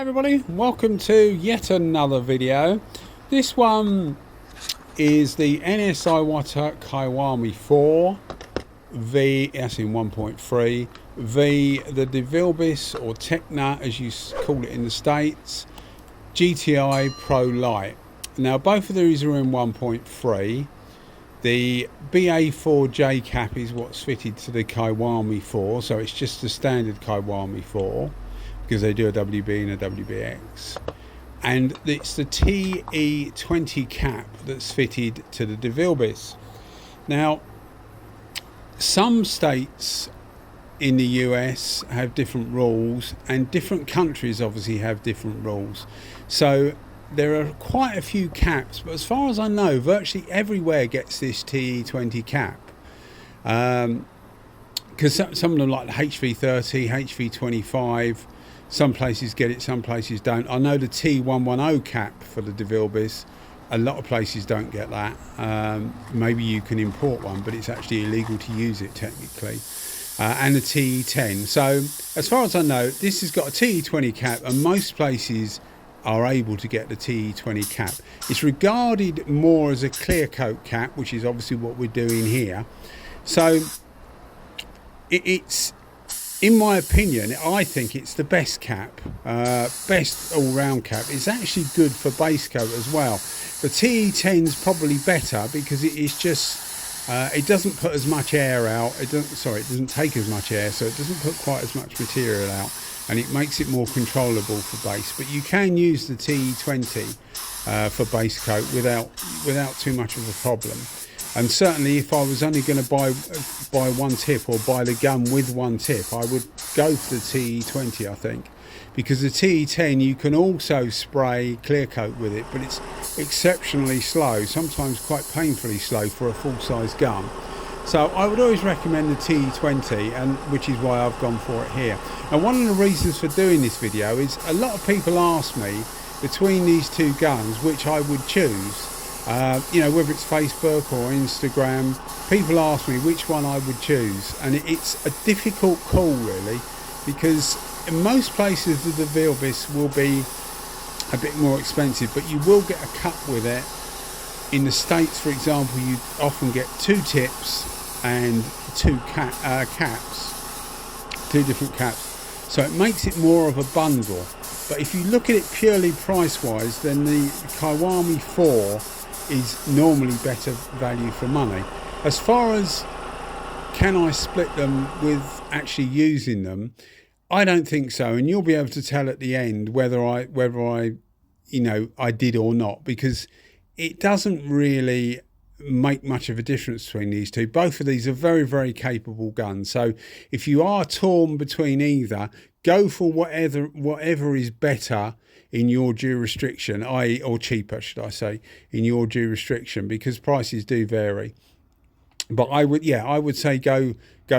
everybody, welcome to yet another video. This one is the NS Iwata Kiwami 4 V, that's in 1.3 V, the Devilbiss or Tekna as you call it in the States, GTI Pro Lite. Now both of these are in 1.3. The BA4J cap is what's fitted to the Kiwami 4, so it's just the standard Kiwami 4 because they do a WB and a WBX. And it's the TE20 cap that's fitted to the Devilbiss. Now, some states in the US have different rules, and different countries obviously have different rules. So there are quite a few caps, but as far as I know, virtually everywhere gets this TE20 cap. Because some of them, like the HV30, HV25, some places get it, some places don't. I know the T110 cap for the Devilbiss, a lot of places don't get that. Maybe you can import one, but it's actually illegal to use it technically. And the TE10. So as far as I know, this has got a TE20 cap, and most places are able to get the TE20 cap. It's regarded more as a Clearcoat cap, which is obviously what we're doing here. So it's, in my opinion, I think it's the best cap, best all-round cap. It's actually good for base coat as well. The TE10 is probably better because it is just, it doesn't put as much air out. It doesn't take as much air, so it doesn't put quite as much material out, and it makes it more controllable for base. But you can use the TE20 for base coat without too much of a problem. And certainly if I was only going to buy one tip or buy the gun with one tip, I would go for the TE20, I think, because the TE10 you can also spray clear coat with it, but it's exceptionally slow, sometimes quite painfully slow for a full-size gun. So I would always recommend the TE20, and which is why I've gone for it here. And one of the reasons for doing this video is a lot of people ask me between these two guns which I would choose. You know, whether it's Facebook or Instagram, people ask me which one I would choose, and it's a difficult call really, because in most places the Devilbiss will be a bit more expensive, but you will get a cut with it. In the States, for example, you often get two tips and two caps, two different caps, so it makes it more of a bundle. But if you look at it purely price wise, then the Kiwami 4 is normally better value for money. As far as can I split them with actually using them, I don't think so, and you'll be able to tell at the end whether I you know, I did or not, because it doesn't really make much of a difference between these two. Both of these are very, very capable guns, so if you are torn between either, go for whatever is better in your jurisdiction, i.e. or cheaper should I say, in your jurisdiction, because prices do vary. But I would say go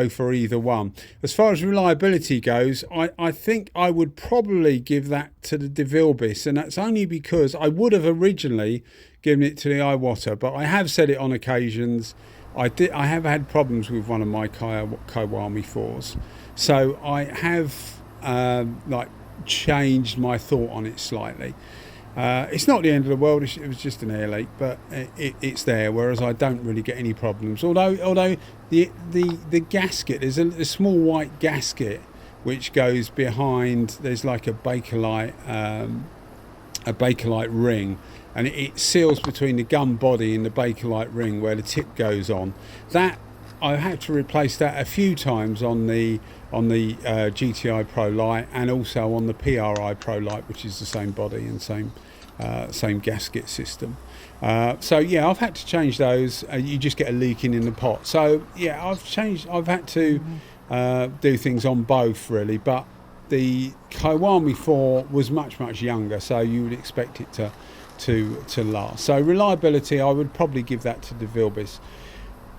for either one. As far as reliability goes, I think I would probably give that to the Devilbiss, and that's only because I would have originally given it to the Iwata, but I have said it on occasions. I have had problems with one of my Kiwami 4s, so I have like changed my thought on it slightly. It's not the end of the world, it was just an air leak, but it's there, whereas I don't really get any problems. Although the gasket, there's a small white gasket which goes behind, there's like a Bakelite ring, and it seals between the gun body and the Bakelite ring where the tip goes on. That I had to replace that a few times on the GTI Pro Lite, and also on the PRI Pro Lite, which is the same body and same gasket system. So yeah, I've had to change those. You just get a leaking in the pot. So yeah, I've had to do things on both really, but the Kiwami 4 was much younger, so you would expect it to last. So reliability, I would probably give that to the Devilbiss.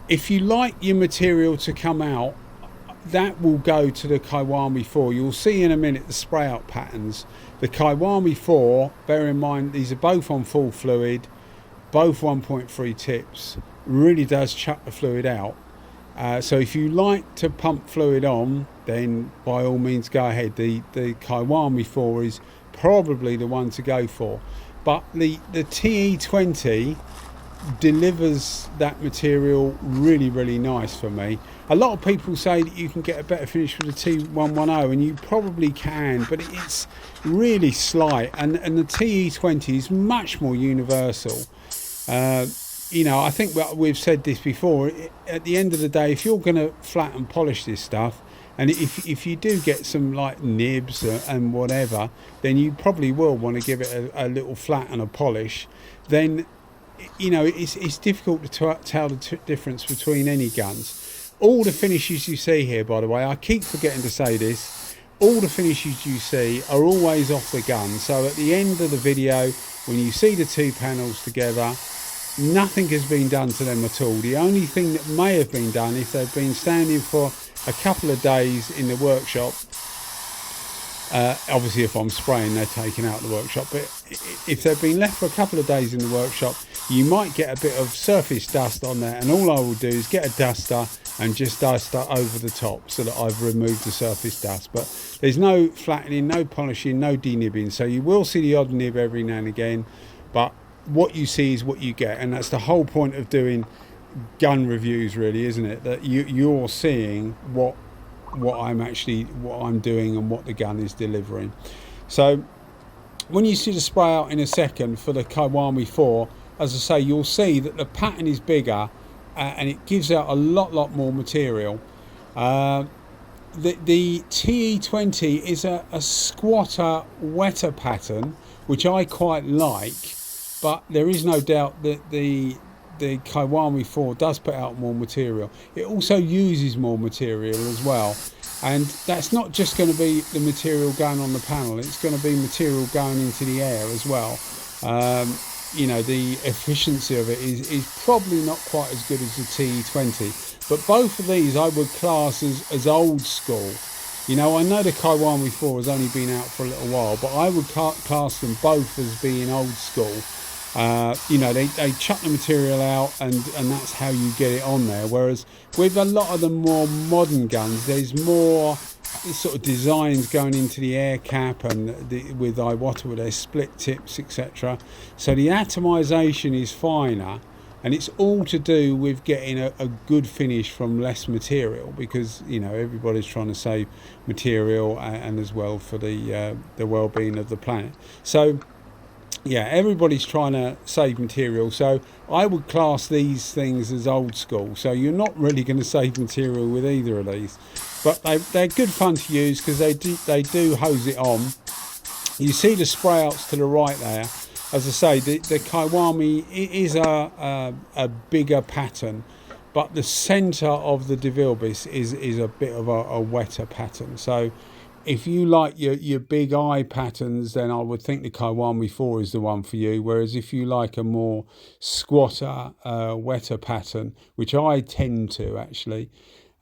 If you like your material to come out, that will go to the Kiwami 4. You'll see in a minute the spray out patterns. The Kiwami 4, bear in mind these are both on full fluid, both 1.3 tips, really does chuck the fluid out. So if you like to pump fluid on, then by all means go ahead. The Kiwami 4 is probably the one to go for. But the TE20 delivers that material really nice for me. A lot of people say that you can get a better finish with the T110, and you probably can, but it's really slight, and the TE20 is much more universal. You know, I think we've said this before, at the end of the day, if you're going to flat and polish this stuff, and if you do get some like nibs and whatever, then you probably will want to give it a little flat and a polish. Then, you know, it's difficult to tell the difference between any guns. All the finishes you see here, by the way, I keep forgetting to say this, all the finishes you see are always off the gun. So at the end of the video, when you see the two panels together, nothing has been done to them at all. The only thing that may have been done, if they've been standing for a couple of days in the workshop, obviously if I'm spraying, they're taken out of the workshop, but if they've been left for a couple of days in the workshop, you might get a bit of surface dust on there, and all I will do is get a duster and just dust that over the top so that I've removed the surface dust. But there's no flattening, no polishing, no denibbing, so you will see the odd nib every now and again, but what you see is what you get, and that's the whole point of doing gun reviews, really, isn't it? That you're seeing what I'm doing and what the gun is delivering. So when you see the spray out in a second for the Kiwami 4, as I say, you'll see that the pattern is bigger and it gives out a lot more material. The TE20 is a squatter wetter pattern, which I quite like, but there is no doubt that the Kiwami 4 does put out more material. It also uses more material as well, and that's not just going to be the material going on the panel, it's going to be material going into the air as well. You know, the efficiency of it is probably not quite as good as the TE20, but both of these I would class as old school. You know, I know the Kiwami 4 has only been out for a little while, but I would class them both as being old school. You know, they chuck the material out and that's how you get it on there, whereas with a lot of the more modern guns, there's more sort of designs going into the air cap, and with Iwata with their split tips, etc. So the atomization is finer, and it's all to do with getting a good finish from less material, because, you know, everybody's trying to save material and as well for the well-being of the planet. So yeah, everybody's trying to save material, so I would class these things as old school. So you're not really going to save material with either of these, but they're good fun to use because they do hose it on. You see the spray outs to the right there. As I say, the Kiwami is a bigger pattern, but the centre of the Devilbiss is a bit of a wetter pattern. So if you like your big eye patterns, then I would think the Kiwami 4 is the one for you. Whereas if you like a more squatter, wetter pattern, which I tend to actually,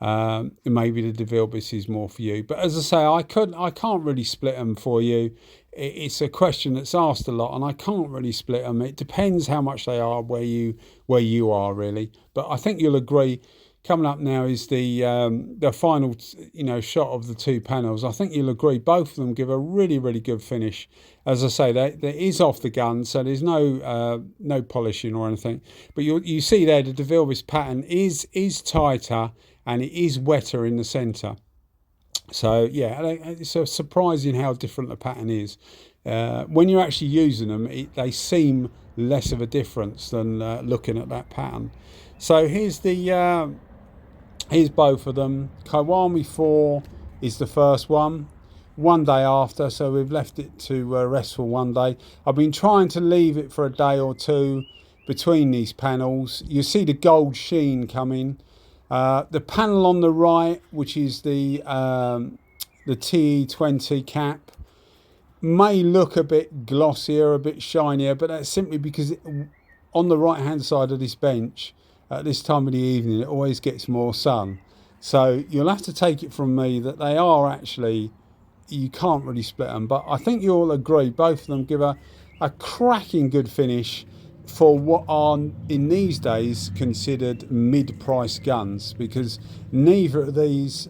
maybe the Devilbiss is more for you. But as I say, I can't really split them for you. It's a question that's asked a lot, and I can't really split them. It depends how much they are where you are, really. But I think you'll agree. Coming up now is the final, you know, shot of the two panels. I think you'll agree both of them give a really good finish. As I say, there is off the gun, so there's no polishing or anything. But you see there the Devilbiss pattern is tighter and it is wetter in the centre. So yeah, it's surprising how different the pattern is. When you're actually using them, they seem less of a difference than looking at that pattern. So here's both of them. Kiwami 4 is the first one day after, so we've left it to rest for one day. I've been trying to leave it for a day or two between these panels. You see the gold sheen coming. The panel on the right, which is the TE20 cap, may look a bit glossier, a bit shinier, but that's simply because on the right hand side of this bench at this time of the evening it always gets more sun, so you'll have to take it from me that they are actually, you can't really split them, but I think you'll agree both of them give a cracking good finish for what are in these days considered mid-price guns, because neither of these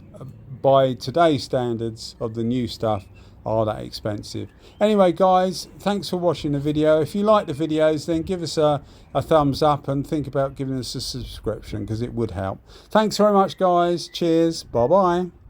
by today's standards of the new stuff are that expensive. Anyway guys, thanks for watching the video. If you like the videos, then give us a thumbs up and think about giving us a subscription, because it would help. Thanks very much guys. Cheers. Bye bye.